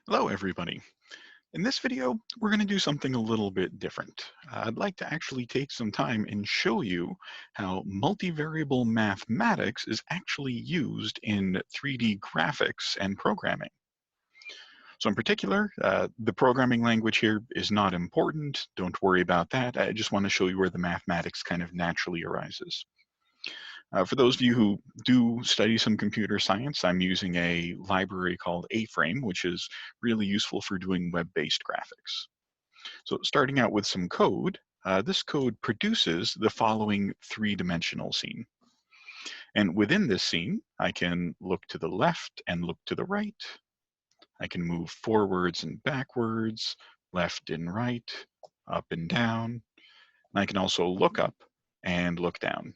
Hello, everybody. In this video, we're going to do something a little bit different. I'd like to actually take some time and show you how multivariable mathematics is actually used in 3D graphics and programming. So in particular, the programming language here is not important. Don't worry about that. I just want to show you where the mathematics kind of naturally arises. For those of you who do study some computer science, I'm using a library called A-Frame, which is really useful for doing web-based graphics. So starting out with some code, this code produces the following three-dimensional scene. And within this scene, I can look to the left and look to the right. I can move forwards and backwards, left and right, up and down. And I can also look up and look down.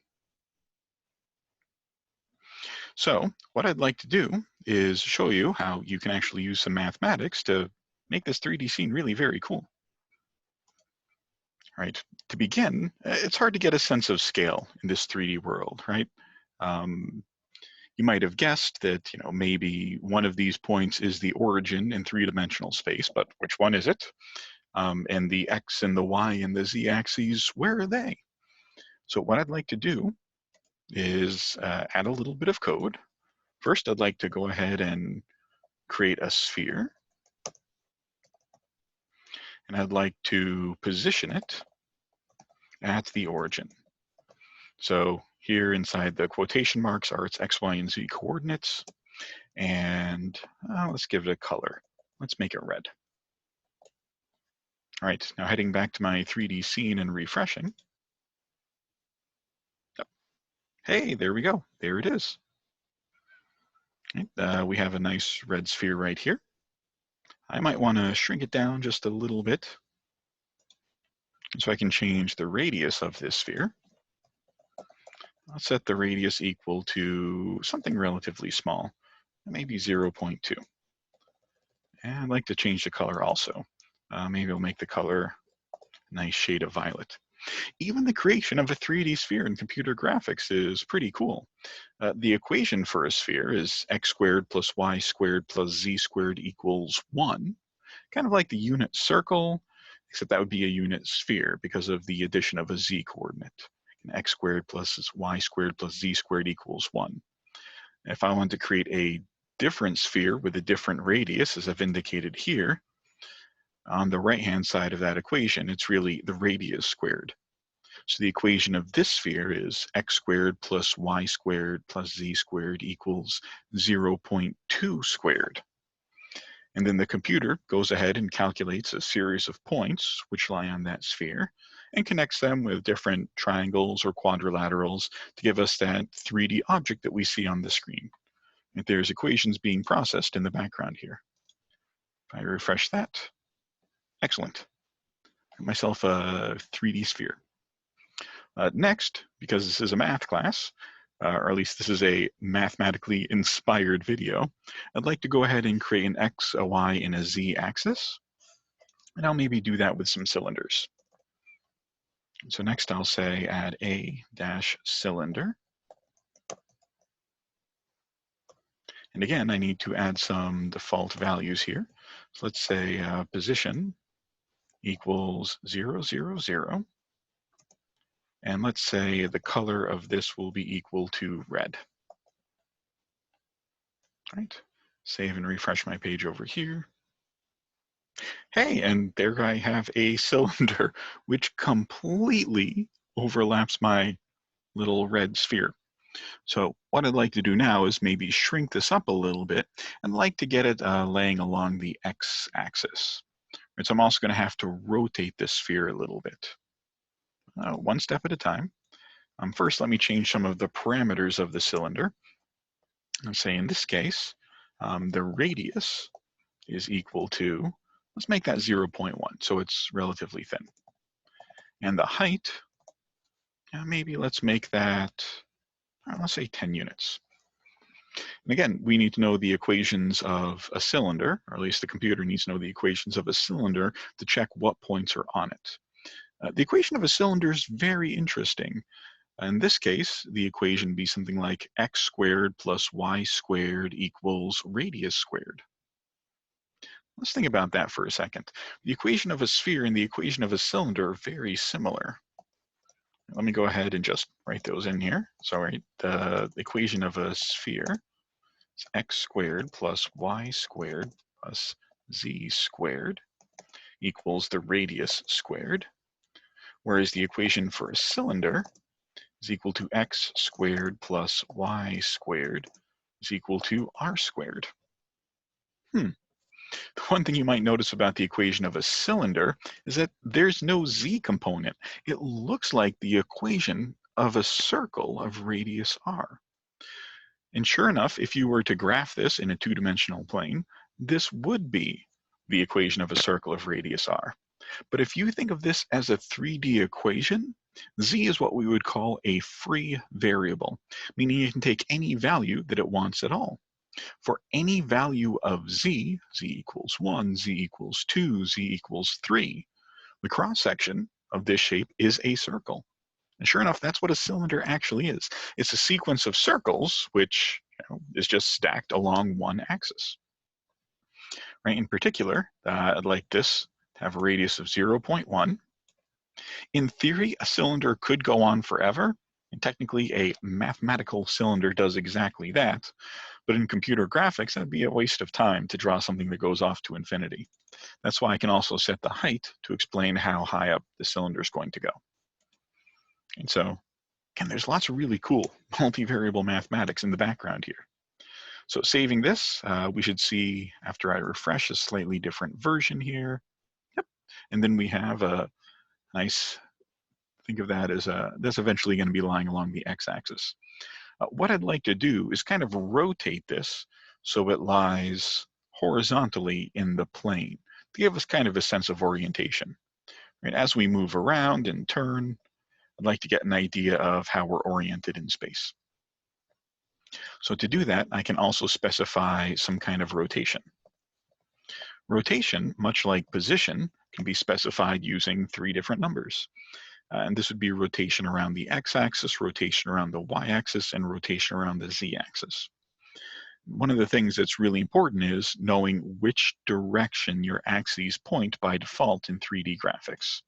So what I'd like to do is show you how you can actually use some mathematics to make this 3D scene really very cool. Right. To begin, it's hard to get a sense of scale in this 3D world, right? You might have guessed that, maybe one of these points is the origin in three-dimensional space, but which one is it? And the X and the Y and the Z axes, where are they? So what I'd like to do is add a little bit of code. First, I'd like to go ahead and create a sphere. And I'd like to position it at the origin. So here inside the quotation marks are its X, Y, and Z coordinates. And let's give it a color. Let's make it red. All right, now heading back to my 3D scene and refreshing. Hey, there we go. There it is. Right, we have a nice red sphere right here. I might want to shrink it down just a little bit so I can change the radius of this sphere. I'll set the radius equal to something relatively small, maybe 0.2. And I'd like to change the color also. Maybe I'll make the color a nice shade of violet. Even the creation of a 3D sphere in computer graphics is pretty cool. The equation for a sphere is x squared plus y squared plus z squared equals 1, kind of like the unit circle, except that would be a unit sphere because of the addition of a z coordinate. X squared plus y squared plus z squared equals 1. If I want to create a different sphere with a different radius, as I've indicated here, on the right-hand side of that equation, it's really the radius squared. So the equation of this sphere is x squared plus y squared plus z squared equals 0.2 squared. And then the computer goes ahead and calculates a series of points which lie on that sphere and connects them with different triangles or quadrilaterals to give us that 3D object that we see on the screen. And there's equations being processed in the background here. If I refresh that, excellent. Got myself a 3D sphere. Next, because this is a math class, or at least this is a mathematically inspired video, I'd like to go ahead and create an X, a Y, and a Z axis. And I'll maybe do that with some cylinders. So next I'll say add a dash cylinder. And again, I need to add some default values here. So let's say position equals 0, 0, 0. And let's say the color of this will be equal to red. All right, save and refresh my page over here. Hey, and there I have a cylinder which completely overlaps my little red sphere. So what I'd like to do now is maybe shrink this up a little bit and like to get it laying along the x-axis. Right, so I'm also going to have to rotate this sphere a little bit. One step at a time. First, let me change some of the parameters of the cylinder. Let's say in this case, the radius is equal to, let's make that 0.1, so it's relatively thin. And the height, maybe let's make that, let's say 10 units. And again, we need to know the equations of a cylinder, or at least the computer needs to know the equations of a cylinder to check what points are on it. The equation of a cylinder is very interesting. In this case, the equation would be something like x squared plus y squared equals radius squared. Let's think about that for a second. The equation of a sphere and the equation of a cylinder are very similar. Let me go ahead and just write those in here. So the equation of a sphere is x squared plus y squared plus z squared equals the radius squared, whereas the equation for a cylinder is equal to x squared plus y squared is equal to r squared. The one thing you might notice about the equation of a cylinder is that there's no z component. It looks like the equation of a circle of radius r. And sure enough, if you were to graph this in a two-dimensional plane, this would be the equation of a circle of radius r. But if you think of this as a 3D equation, z is what we would call a free variable, meaning you can take any value that it wants at all. For any value of z, z equals 1, z equals 2, z equals 3, the cross-section of this shape is a circle. And sure enough, that's what a cylinder actually is. It's a sequence of circles, which is just stacked along one axis. Right? In particular, I'd like this to have a radius of 0.1. In theory, a cylinder could go on forever, and technically a mathematical cylinder does exactly that. But in computer graphics, that'd be a waste of time to draw something that goes off to infinity. That's why I can also set the height to explain how high up the cylinder is going to go. And so, again, there's lots of really cool multivariable mathematics in the background here. So saving this, we should see, after I refresh, a slightly different version here. Yep. And then we have a nice, think of that as that's eventually going to be lying along the x-axis. What I'd like to do is kind of rotate this so it lies horizontally in the plane to give us kind of a sense of orientation. Right? As we move around and turn, I'd like to get an idea of how we're oriented in space. So to do that, I can also specify some kind of rotation. Rotation, much like position, can be specified using 3 different numbers. And this would be rotation around the x-axis, rotation around the y-axis, and rotation around the z-axis. One of the things that's really important is knowing which direction your axes point by default in 3D graphics.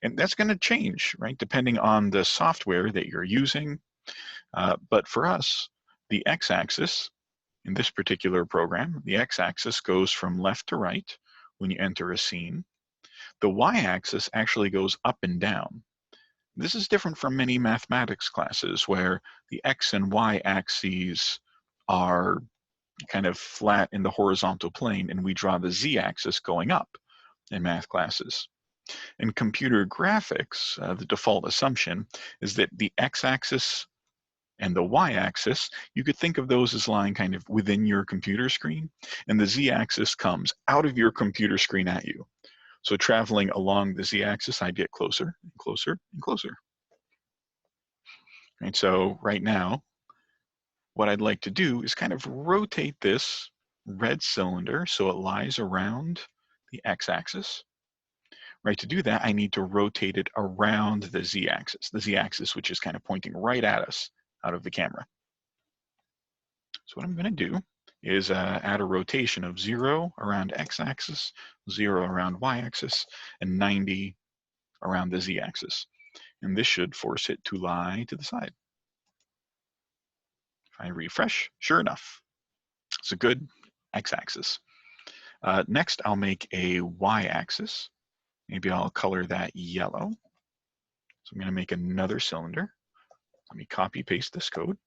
And that's going to change, right, depending on the software that you're using. But for us, the x-axis in this particular program, the x-axis goes from left to right when you enter a scene. The y-axis actually goes up and down. This is different from many mathematics classes where the x and y axes are kind of flat in the horizontal plane and we draw the z-axis going up in math classes. In computer graphics, the default assumption is that the x-axis and the y-axis, you could think of those as lying kind of within your computer screen, and the z-axis comes out of your computer screen at you. So traveling along the z-axis, I'd get closer and closer and closer. And so right now, what I'd like to do is kind of rotate this red cylinder so it lies around the x-axis. Right, to do that, I need to rotate it around the z-axis, which is kind of pointing right at us out of the camera. So what I'm going to do is add a rotation of 0 around x-axis, 0 around y-axis, and 90 around the z-axis. And this should force it to lie to the side. If I refresh, sure enough, it's a good x-axis. Next, I'll make a y-axis. Maybe I'll color that yellow. So I'm going to make another cylinder. Let me copy paste this code.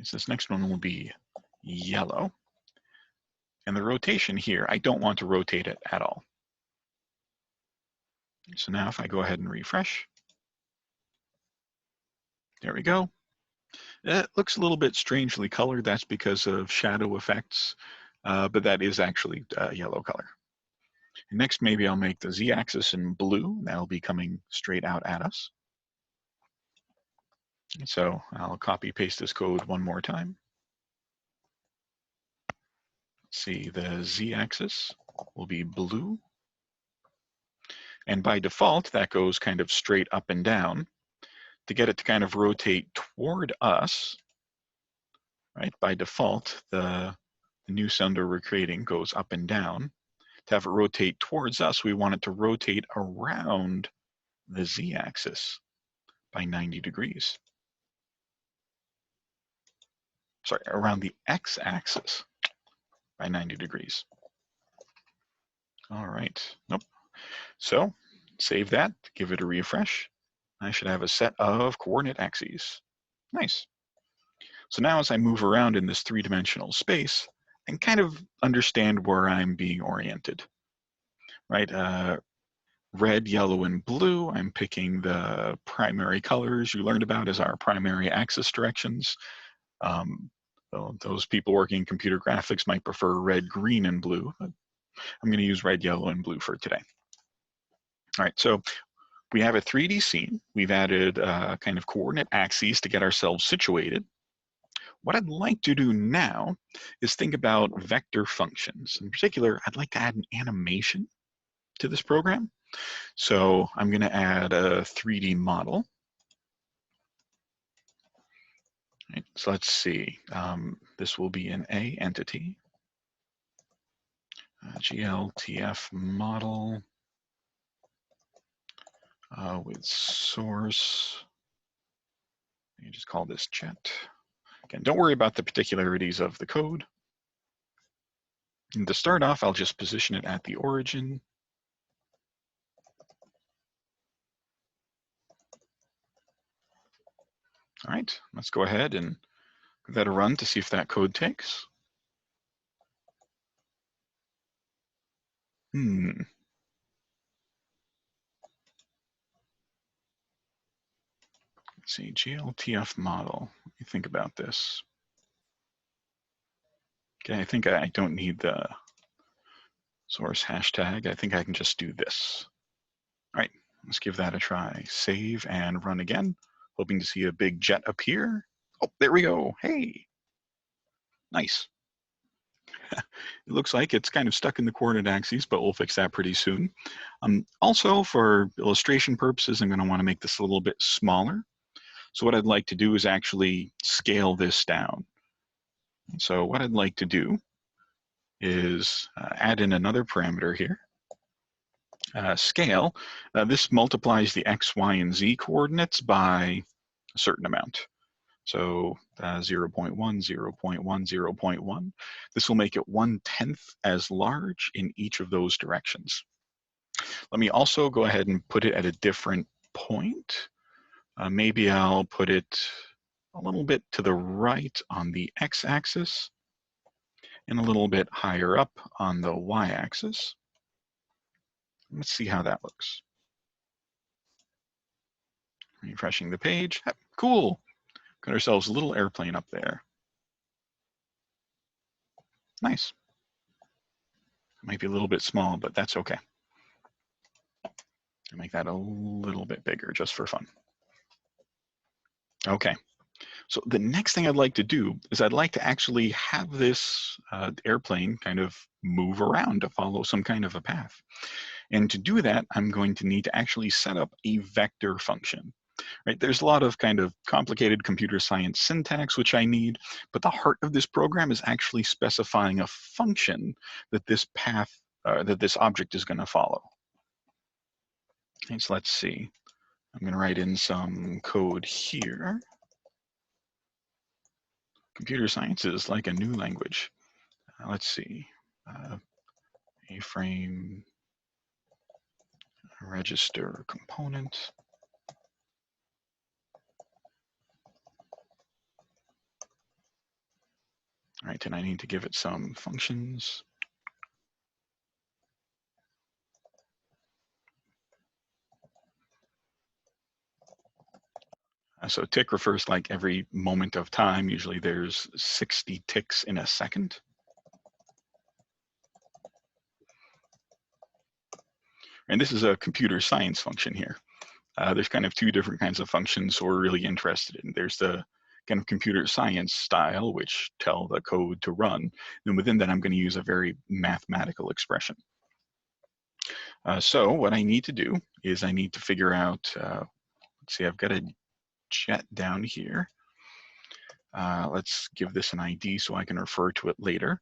So this next one will be yellow. And the rotation here, I don't want to rotate it at all. So now if I go ahead and refresh, there we go. It looks a little bit strangely colored. That's because of shadow effects, but that is actually yellow color. And next, maybe I'll make the z-axis in blue. That'll be coming straight out at us. And so I'll copy paste this code one more time. See, the z-axis will be blue. And by default, that goes kind of straight up and down. To get it to kind of rotate toward us, right, by default, the the new cylinder we're creating goes up and down. To have it rotate towards us, we want it to rotate around the z-axis by 90 degrees. Sorry, around the x-axis by 90 degrees. All right, nope. So save that, give it a refresh. I should have a set of coordinate axes. Nice. So now as I move around in this three-dimensional space, I can kind of understand where I'm being oriented, right? Red, yellow, and blue, I'm picking the primary colors you learned about as our primary axis directions. Those people working in computer graphics might prefer red, green, and blue. But I'm going to use red, yellow, and blue for today. All right, so we have a 3D scene. We've added kind of coordinate axes to get ourselves situated. What I'd like to do now is think about vector functions. In particular, I'd like to add an animation to this program. So I'm going to add a 3D model. Right, so let's see. This will be an A entity. GLTF model with source. You just call this jet. Again, don't worry about the particularities of the code. And to start off, I'll just position it at the origin. All right, let's go ahead and give that a run to see if that code takes. Let's see, GLTF model. Let me think about this. Okay, I think I don't need the source hashtag. I think I can just do this. All right, let's give that a try. Save and run again. Hoping to see a big jet appear. Oh, there we go. Hey, nice. It looks like it's kind of stuck in the coordinate axes, but we'll fix that pretty soon. Also, for illustration purposes, I'm going to want to make this a little bit smaller. So what I'd like to do is actually scale this down. So what I'd like to do is add in another parameter here. Scale. This multiplies the x, y, and z coordinates by a certain amount. So 0.1, 0.1, 0.1. This will make it 1/10 as large in each of those directions. Let me also go ahead and put it at a different point. Maybe I'll put it a little bit to the right on the x-axis and a little bit higher up on the y-axis. Let's see how that looks. Refreshing the page. Cool. Got ourselves a little airplane up there. Nice. It might be a little bit small, but that's okay. I'll make that a little bit bigger just for fun. Okay. So the next thing I'd like to do is I'd like to actually have this airplane kind of move around to follow some kind of a path. And to do that, I'm going to need to actually set up a vector function. Right? There's a lot of kind of complicated computer science syntax which I need, but the heart of this program is actually specifying a function that this path, that this object is going to follow. Okay, so let's see. I'm going to write in some code here. Computer science is like a new language. Let's see. A-frame register component. All right, and I need to give it some functions. So tick refers like every moment of time. Usually there's 60 ticks in a second. And this is a computer science function here. There's kind of two different kinds of functions we're really interested in. There's the kind of computer science style, which tell the code to run. And within that, I'm going to use a very mathematical expression. So what I need to do is I need to figure out, let's see, I've got a jet down here. Let's give this an ID so I can refer to it later.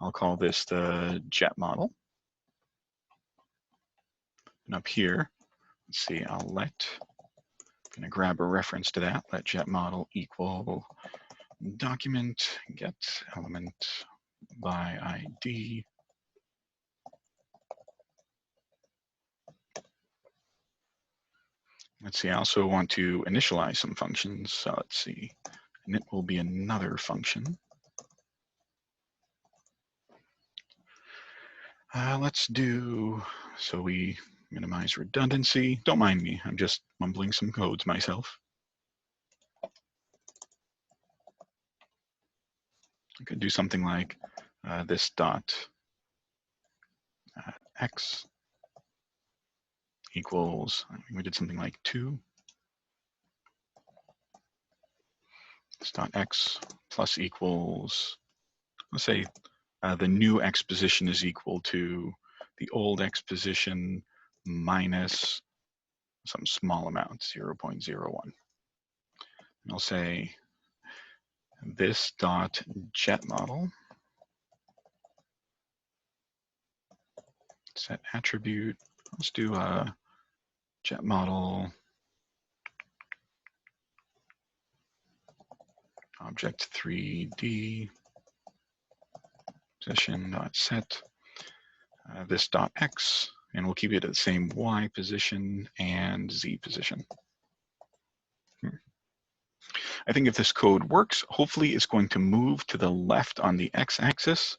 I'll call this the jet model. And up here, let's see, I'm gonna grab a reference to that. Let jet model equal document get element by ID. Let's see, I also want to initialize some functions. So let's see, and it will be another function. Let's do, so we minimize redundancy. Don't mind me, I'm just mumbling some codes myself. I could do something like this dot x equals, I think we did something like 2. This dot x plus equals, let's say the new x position is equal to the old x position minus some small amount, 0.01. And I'll say this dot jet model set attribute. Let's do a jet model object 3D position dot set this dot x, and we'll keep it at the same y position and z position. I think if this code works, hopefully it's going to move to the left on the x-axis.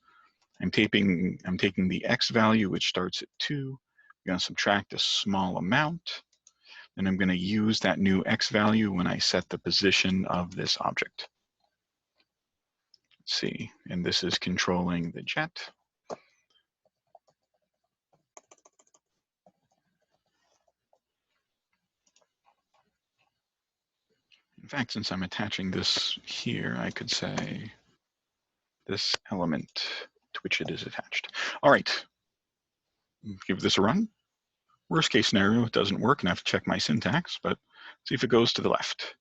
I'm taking the x value, which starts at 2. I'm going to subtract a small amount, and I'm going to use that new x value when I set the position of this object. Let's see, and this is controlling the jet. In fact, since I'm attaching this here, I could say this element to which it is attached. All right, give this a run. Worst case scenario, it doesn't work and I have to check my syntax, but see if it goes to the left.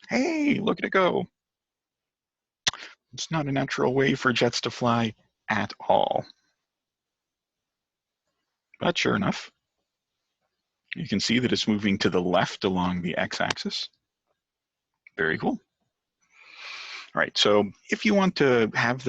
Hey, look at it go. It's not a natural way for jets to fly at all. But sure enough, you can see that it's moving to the left along the x-axis. Very cool. All right, so if you want to have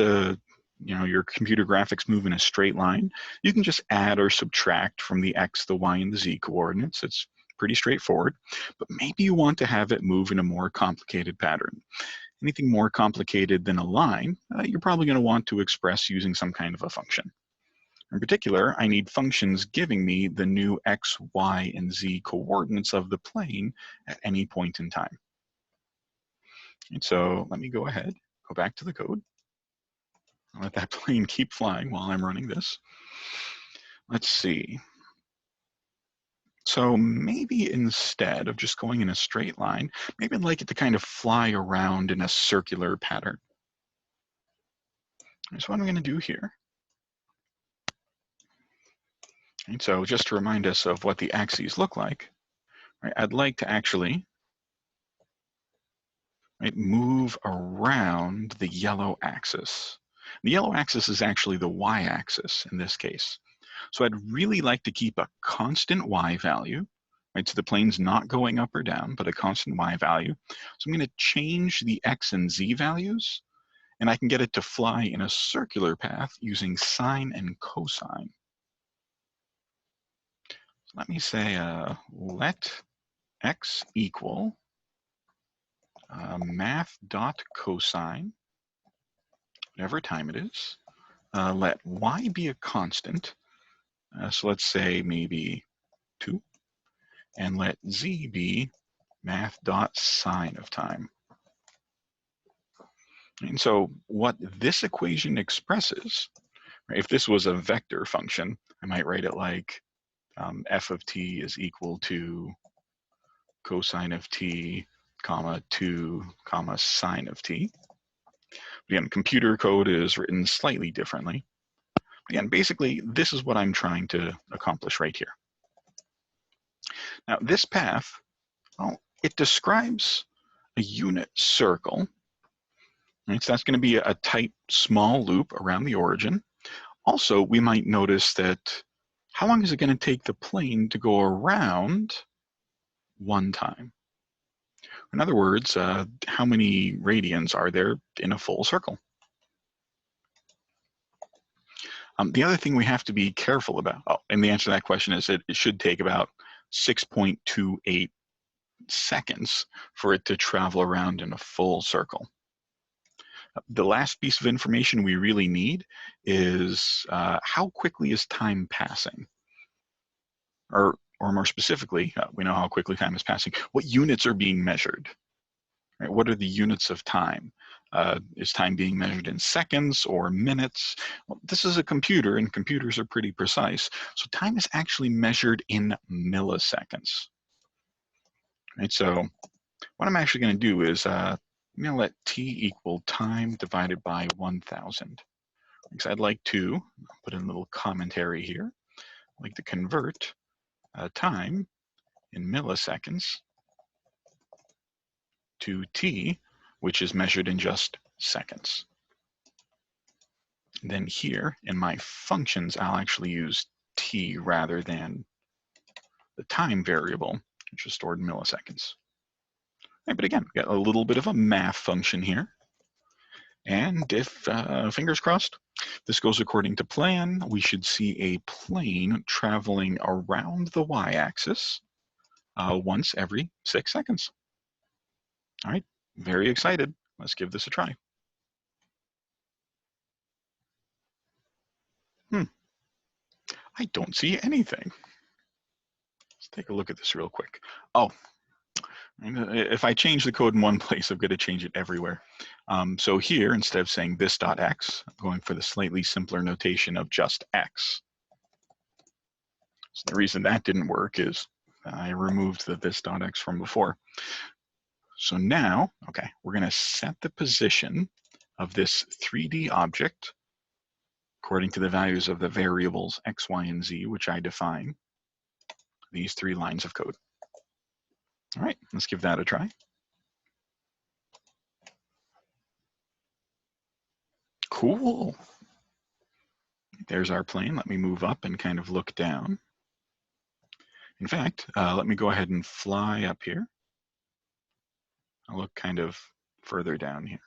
your computer graphics move in a straight line, you can just add or subtract from the x, the y, and the z coordinates. It's pretty straightforward, but maybe you want to have it move in a more complicated pattern. Anything more complicated than a line, you're probably going to want to express using some kind of a function. In particular, I need functions giving me the new x, y, and z coordinates of the plane at any point in time. And so let me go ahead, go back to the code. I'll let that plane keep flying while I'm running this. Let's see. So maybe instead of just going in a straight line, maybe I'd like it to kind of fly around in a circular pattern. That's what I'm going to do here. And so just to remind us of what the axes look like, right, I'd like to actually move around the yellow axis. The yellow axis is actually the y-axis in this case. So I'd really like to keep a constant y value, right? So the plane's not going up or down, but a constant y value. So I'm going to change the x and z values, and I can get it to fly in a circular path using sine and cosine. So let me say let x equal math.cosine, whatever time it is. Let y be a constant. So let's say maybe 2. And let z be math.sine of time. And so what this equation expresses, right, if this was a vector function, I might write it like f of t is equal to cosine of t, comma 2, comma sine of t. Again, computer code is written slightly differently. Again, basically, this is what I'm trying to accomplish right here. Now, this path, well, it describes a unit circle. Right? So that's going to be a tight, small loop around the origin. Also, we might notice that how long is it going to take the plane to go around one time? In other words, how many radians are there in a full circle? The other thing we have to be careful about, and the answer to that question is that it should take about 6.28 seconds for it to travel around in a full circle. The last piece of information we really need is how quickly is time passing? Or more specifically, we know how quickly time is passing. What units are being measured? Right? What are the units of time? Is time being measured in seconds or minutes? Well, this is a computer, and computers are pretty precise. So time is actually measured in milliseconds. Right? So what I'm actually going to do is I'm going to let t equal time divided by 1,000. Because I'd like to put in a little commentary here. I'd like to convert time in milliseconds to t, which is measured in just seconds. Then here in my functions, I'll actually use t rather than the time variable, which is stored in milliseconds. Right, but again, we got a little bit of a math function here. And if, fingers crossed, this goes according to plan, we should see a plane traveling around the y-axis once every 6 seconds. All right, very excited. Let's give this a try. I don't see anything. Let's take a look at this real quick. Oh, if I change the code in one place, I've got to change it everywhere. So here, instead of saying this.x, I'm going for the slightly simpler notation of just x. So the reason that didn't work is I removed the this.x from before. So now, okay, we're going to set the position of this 3D object according to the values of the variables x, y, and z, which I define, these 3 lines of code. All right, let's give that a try. Cool. There's our plane. Let me move up and kind of look down. In fact, let me go ahead and fly up here. I'll look kind of further down here.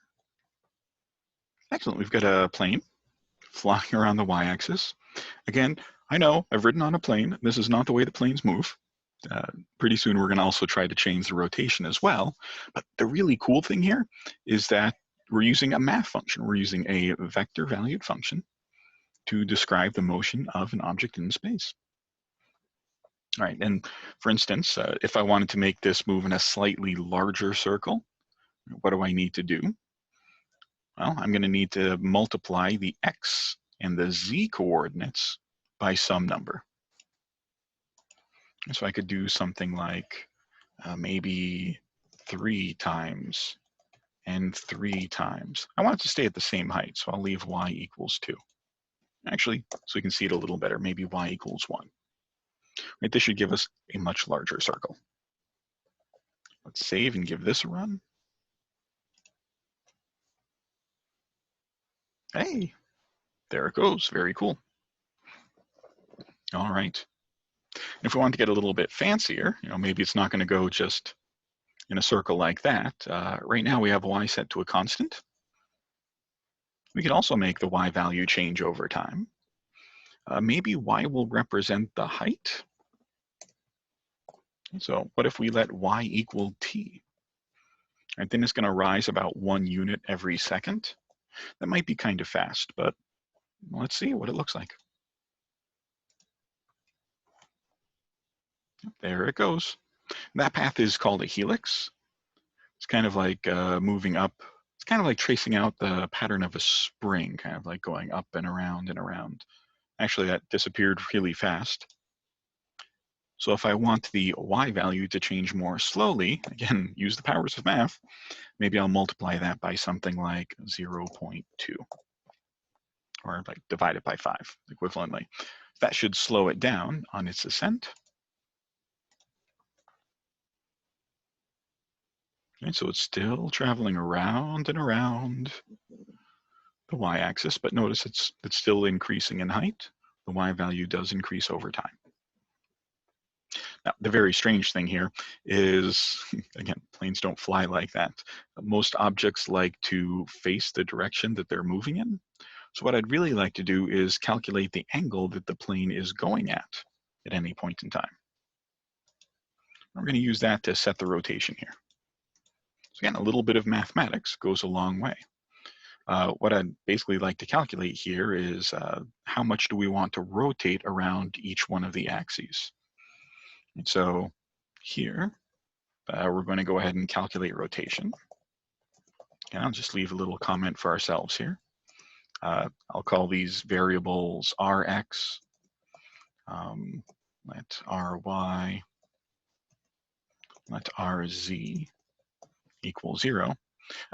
Excellent, we've got a plane flying around the y-axis. Again, I know I've ridden on a plane. This is not the way the planes move. Pretty soon we're going to also try to change the rotation as well. But the really cool thing here is that we're using a math function. We're using a vector valued function to describe the motion of an object in space. All right, and for instance, if I wanted to make this move in a slightly larger circle, what do I need to do? Well, I'm going to need to multiply the x and the z coordinates by some number. So I could do something like maybe 3 times and 3 times. I want it to stay at the same height, so I'll leave y equals 2. Actually, so we can see it a little better, maybe y equals 1. Right, this should give us a much larger circle. Let's save and give this a run. Hey, there it goes. Very cool. All right. If we want to get a little bit fancier, maybe it's not going to go just in a circle like that. Right now we have y set to a constant. We could also make the y value change over time. Maybe y will represent the height. So what if we let y equal t? And then it's going to rise about 1 unit every second. That might be kind of fast, but let's see what it looks like. There it goes. That path is called a helix. It's kind of like moving up. It's kind of like tracing out the pattern of a spring, kind of like going up and around and around. Actually, that disappeared really fast. So if I want the y value to change more slowly, again, use the powers of math, maybe I'll multiply that by something like 0.2, or like divide it by 5, equivalently. That should slow it down on its ascent. Okay, so it's still traveling around and around the y-axis, but notice it's still increasing in height. The y value does increase over time. Now, the very strange thing here is, again, planes don't fly like that. Most objects like to face the direction that they're moving in. So what I'd really like to do is calculate the angle that the plane is going at any point in time. We're going to use that to set the rotation here. So again, a little bit of mathematics goes a long way. What I'd basically like to calculate here is how much do we want to rotate around each one of the axes. And so here, we're going to go ahead and calculate rotation. And I'll just leave a little comment for ourselves here. I'll call these variables Rx, let Ry, let Rz equal 0.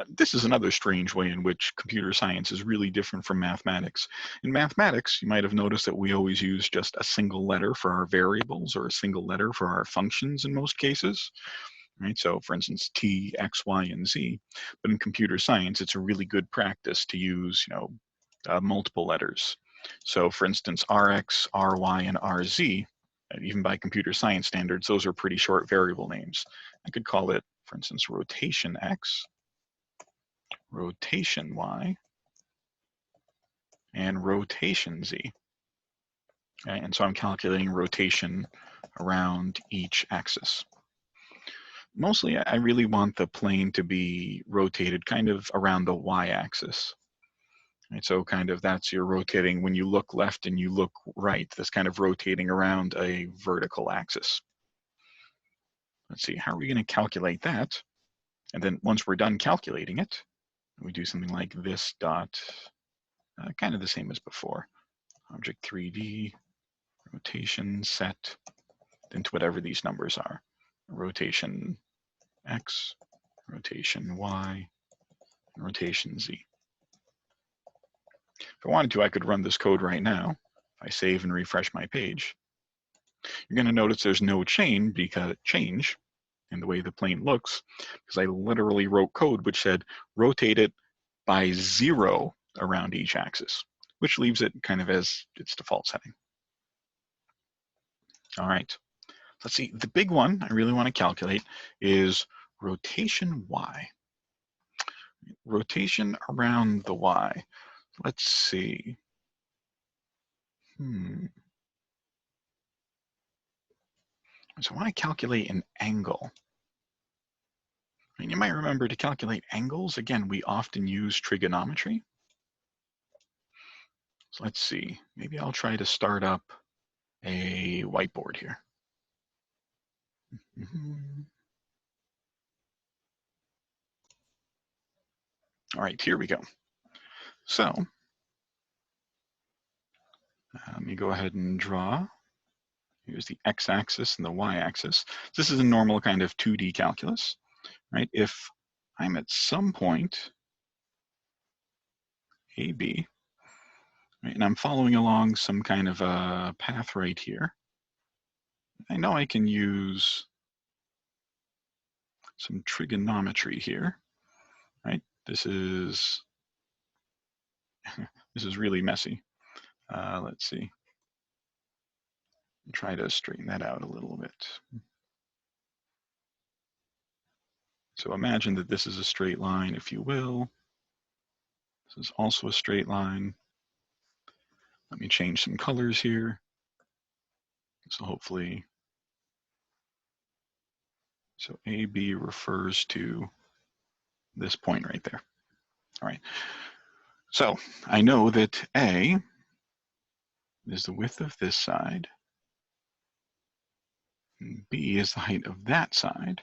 This is another strange way in which computer science is really different from mathematics. In mathematics, you might have noticed that we always use just a single letter for our variables or a single letter for our functions in most cases. Right? So for instance, t, x, y, and z. But in computer science, it's a really good practice to use, multiple letters. So for instance, rx, ry, and rz, even by computer science standards, those are pretty short variable names. I could call it, for instance, rotation x, rotation y, and rotation z. Okay? And so I'm calculating rotation around each axis. Mostly, I really want the plane to be rotated kind of around the y-axis. Right? So kind of that's your rotating when you look left and you look right, this kind of rotating around a vertical axis. Let's see, how are we going to calculate that? And then once we're done calculating it, we do something like this dot, kind of the same as before. Object 3D, rotation set, into whatever these numbers are. Rotation X, rotation Y, and rotation Z. If I wanted to, I could run this code right now. If I save and refresh my page, you're going to notice there's no change in the way the plane looks, because I literally wrote code which said rotate it by 0 around each axis, which leaves it kind of as its default setting. All right, let's see. The big one I really want to calculate is rotation Y. Rotation around the Y. Let's see. So I want to calculate an angle. And you might remember to calculate angles, again, we often use trigonometry. So let's see, maybe I'll try to start up a whiteboard here. All right, here we go. So let me go ahead and draw. Here's the x-axis and the y-axis. This is a normal kind of 2D calculus, right? If I'm at some point AB, right, and I'm following along some kind of a path right here, I know I can use some trigonometry here, right? This is really messy. Let's see. Try to straighten that out a little bit. So imagine that this is a straight line, if you will. This is also a straight line. Let me change some colors here. So hopefully, so AB refers to this point right there. All right. So I know that A is the width of this side, and B is the height of that side.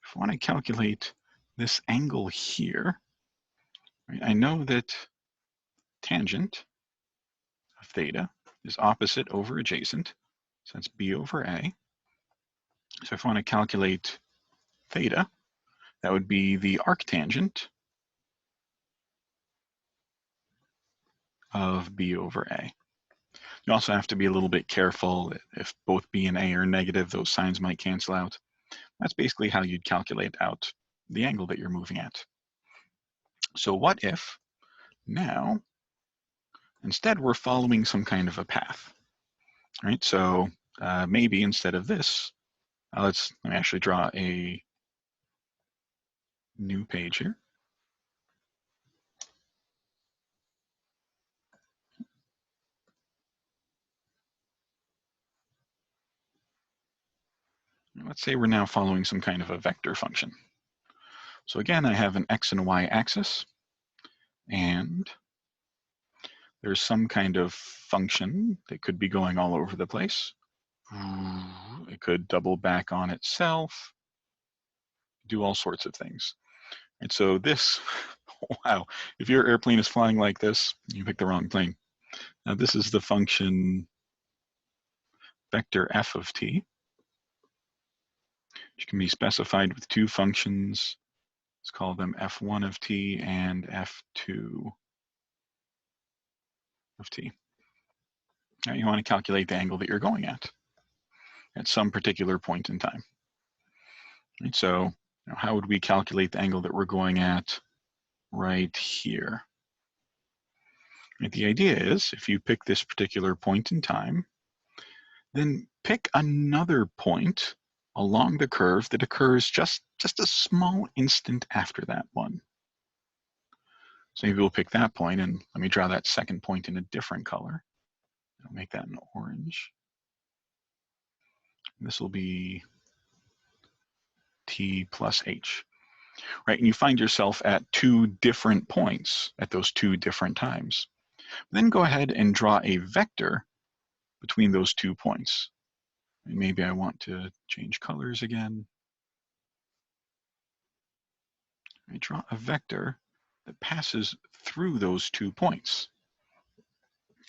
If I want to calculate this angle here, right, I know that tangent of theta is opposite over adjacent, so that's B over A. So if I want to calculate theta, that would be the arctangent of B over A. You also have to be a little bit careful. If both B and A are negative, those signs might cancel out. That's basically how you'd calculate out the angle that you're moving at. So what if Now, instead, we're following some kind of a path, right? So maybe instead of this, let me actually draw a new page here. Let's say we're now following some kind of a vector function. So again, I have an x and y axis, and there's some kind of function that could be going all over the place. It could double back on itself, do all sorts of things. And so this, wow, if your airplane is flying like this, you picked the wrong plane. Now this is the function vector f of t, which can be specified with two functions. Let's call them f1 of t and f2 of t. Now you want to calculate the angle that you're going at some particular point in time. Right, so how would we calculate the angle that we're going at right here? Right, the idea is if you pick this particular point in time, then pick another point along the curve that occurs just a small instant after that one. So maybe we'll pick that point, and let me draw that second point in a different color. I'll make that an orange. This will be t plus h, right? And you find yourself at two different points at those two different times. Then go ahead and draw a vector between those 2 points. And maybe I want to change colors again. I draw a vector that passes through those 2 points.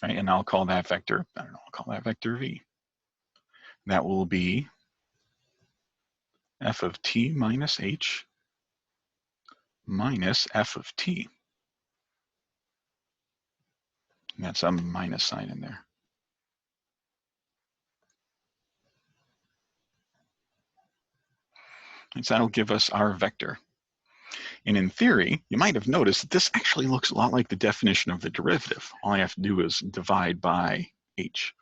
Right? And I'll call that vector, I don't know, I'll call that vector v. That will be f of t minus h minus f of t. And that's a minus sign in there. And so that'll give us our vector. And in theory, you might have noticed that this actually looks a lot like the definition of the derivative. All I have to do is divide by h.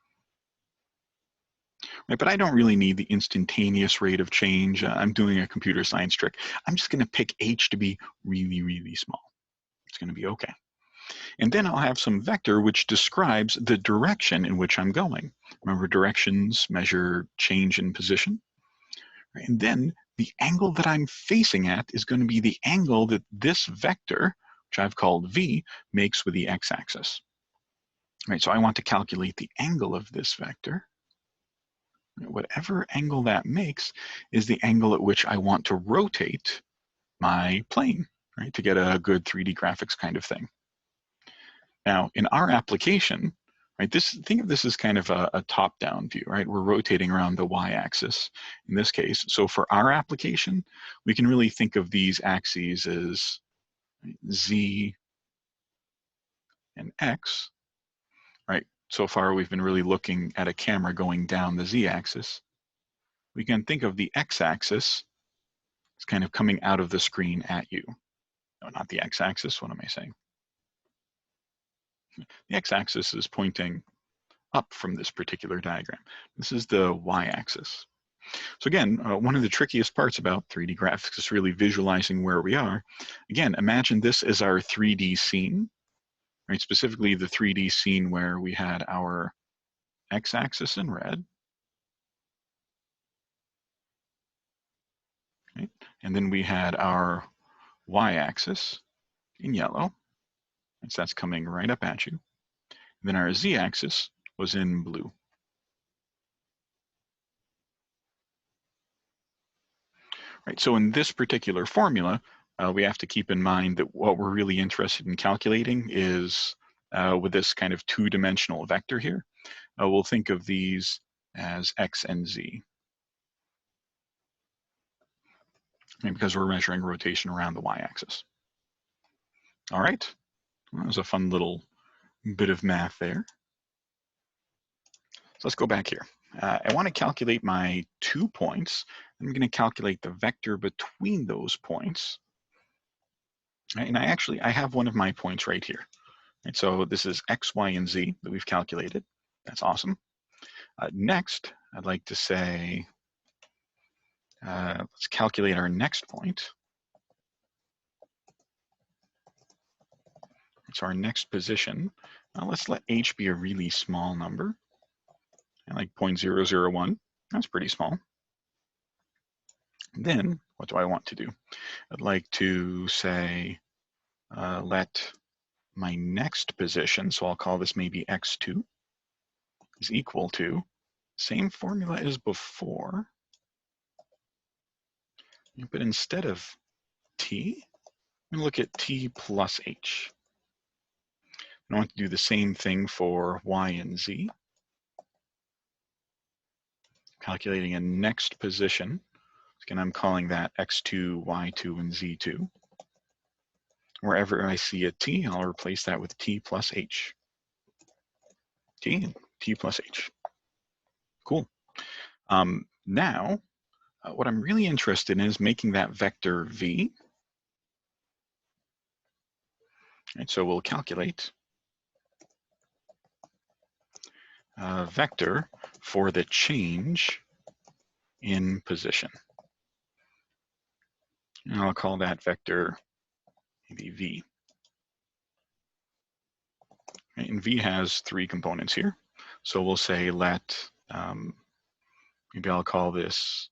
Right, but I don't really need the instantaneous rate of change. I'm doing a computer science trick. I'm just going to pick h to be really, really small. It's going to be okay. And then I'll have some vector which describes the direction in which I'm going. Remember, directions measure change in position. Right? And then the angle that I'm facing at is going to be the angle that this vector, which I've called v, makes with the x-axis. Right, so I want to calculate the angle of this vector. Whatever angle that makes is the angle at which I want to rotate my plane, right, to get a good 3D graphics kind of thing. Now, in our application, right, think of this as kind of a top-down view, right? We're rotating around the y-axis in this case. So for our application, we can really think of these axes as z and x, right? So far, we've been really looking at a camera going down the z-axis. We can think of the x-axis as kind of coming out of the screen at you. No, not the x-axis, what am I saying? The x-axis is pointing up from this particular diagram. This is the y-axis. So again, one of the trickiest parts about 3D graphics is really visualizing where we are. Again, imagine this as our 3D scene, right? Specifically the 3D scene where we had our x-axis in red, right? And then we had our y-axis in yellow, and so that's coming right up at you. And then our z-axis was in blue. Right, so in this particular formula, we have to keep in mind that what we're really interested in calculating is with this kind of two-dimensional vector here, we'll think of these as x and z. And because we're measuring rotation around the y-axis. All right, well, that was a fun little bit of math there. So let's go back here. I want to calculate my 2 points. I'm going to calculate the vector between those points. Right? And I have one of my points right here. Right, so this is x, y, and z that we've calculated. That's awesome. Next, I'd like to say, let's calculate our next point. So our next position, let's let h be a really small number, like 0.001. That's pretty small. Then, what do I want to do? I'd like to say, let my next position, so I'll call this maybe x2, is equal to, same formula as before, but instead of t, I'm going to look at t plus h. I want to do the same thing for y and z. Calculating a next position. Again, I'm calling that x2, y2, and z2. Wherever I see a t, I'll replace that with t plus h. T plus h. Cool. Now, what I'm really interested in is making that vector v. Right, so we'll calculate a vector for the change in position. And I'll call that vector maybe v. Right, and v has 3 components here. So we'll say let, maybe I'll call this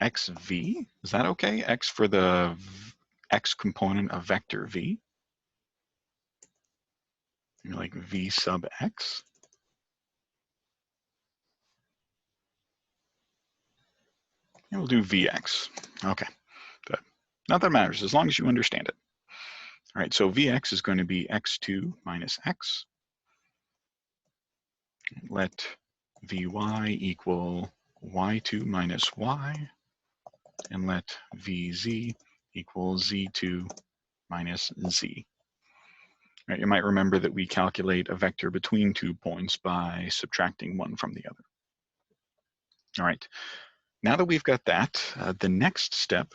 xv. Is that okay? X for the x component of vector v. Maybe like v sub x. And we'll do vx. Okay, good. Not that it matters, as long as you understand it. All right, so vx is going to be x2 minus x. Let vy equal y2 minus y. And let vz equal z2 minus z. Right, you might remember that we calculate a vector between 2 points by subtracting one from the other. All right, now that we've got that, the next step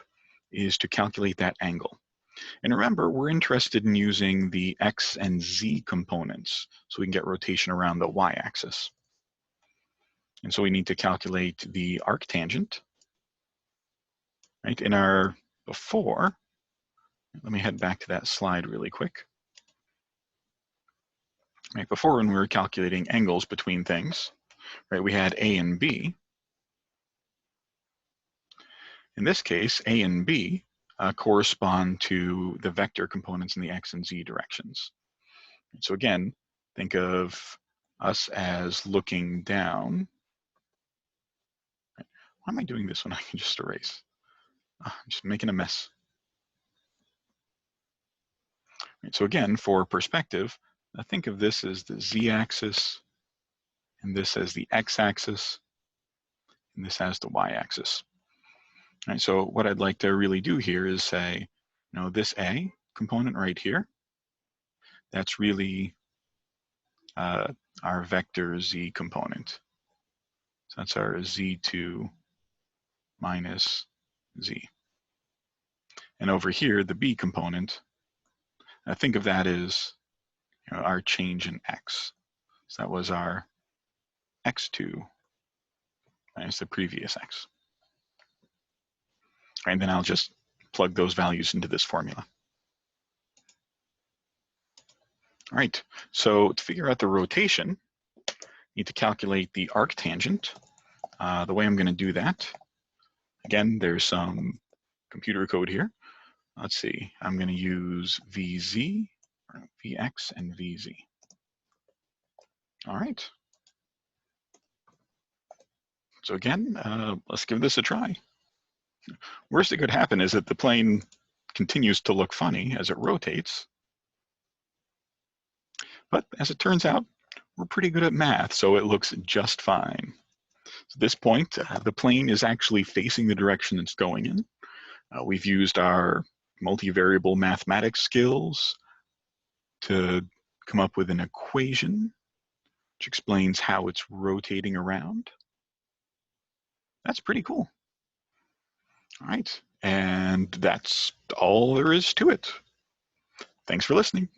is to calculate that angle. And remember, we're interested in using the x and z components so we can get rotation around the y-axis. And so we need to calculate the arctangent. Right, in our before, let me head back to that slide really quick. Right, before, when we were calculating angles between things, right, we had a and b. In this case, a and b correspond to the vector components in the x and z directions. So again, think of us as looking down. Why am I doing this when I can just erase? I'm just making a mess. Right, so again, for perspective, think of this as the z-axis, and this as the x-axis, and this as the y-axis. Right, so what I'd like to really do here is say, this A component right here, that's really our vector z component. So that's our z2 minus z. And over here, the b component, think of that as our change in x. So that was our x2 minus the previous x. And then I'll just plug those values into this formula. All right, so to figure out the rotation, you need to calculate the arctangent. The way I'm going to do that, again, there's some computer code here. Let's see, I'm going to use VZ, VX, and VZ. All right. So again, let's give this a try. Worst that could happen is that the plane continues to look funny as it rotates. But as it turns out, we're pretty good at math, so it looks just fine. So at this point, the plane is actually facing the direction it's going in. We've used our multivariable mathematics skills to come up with an equation which explains how it's rotating around. That's pretty cool. All right, and that's all there is to it. Thanks for listening.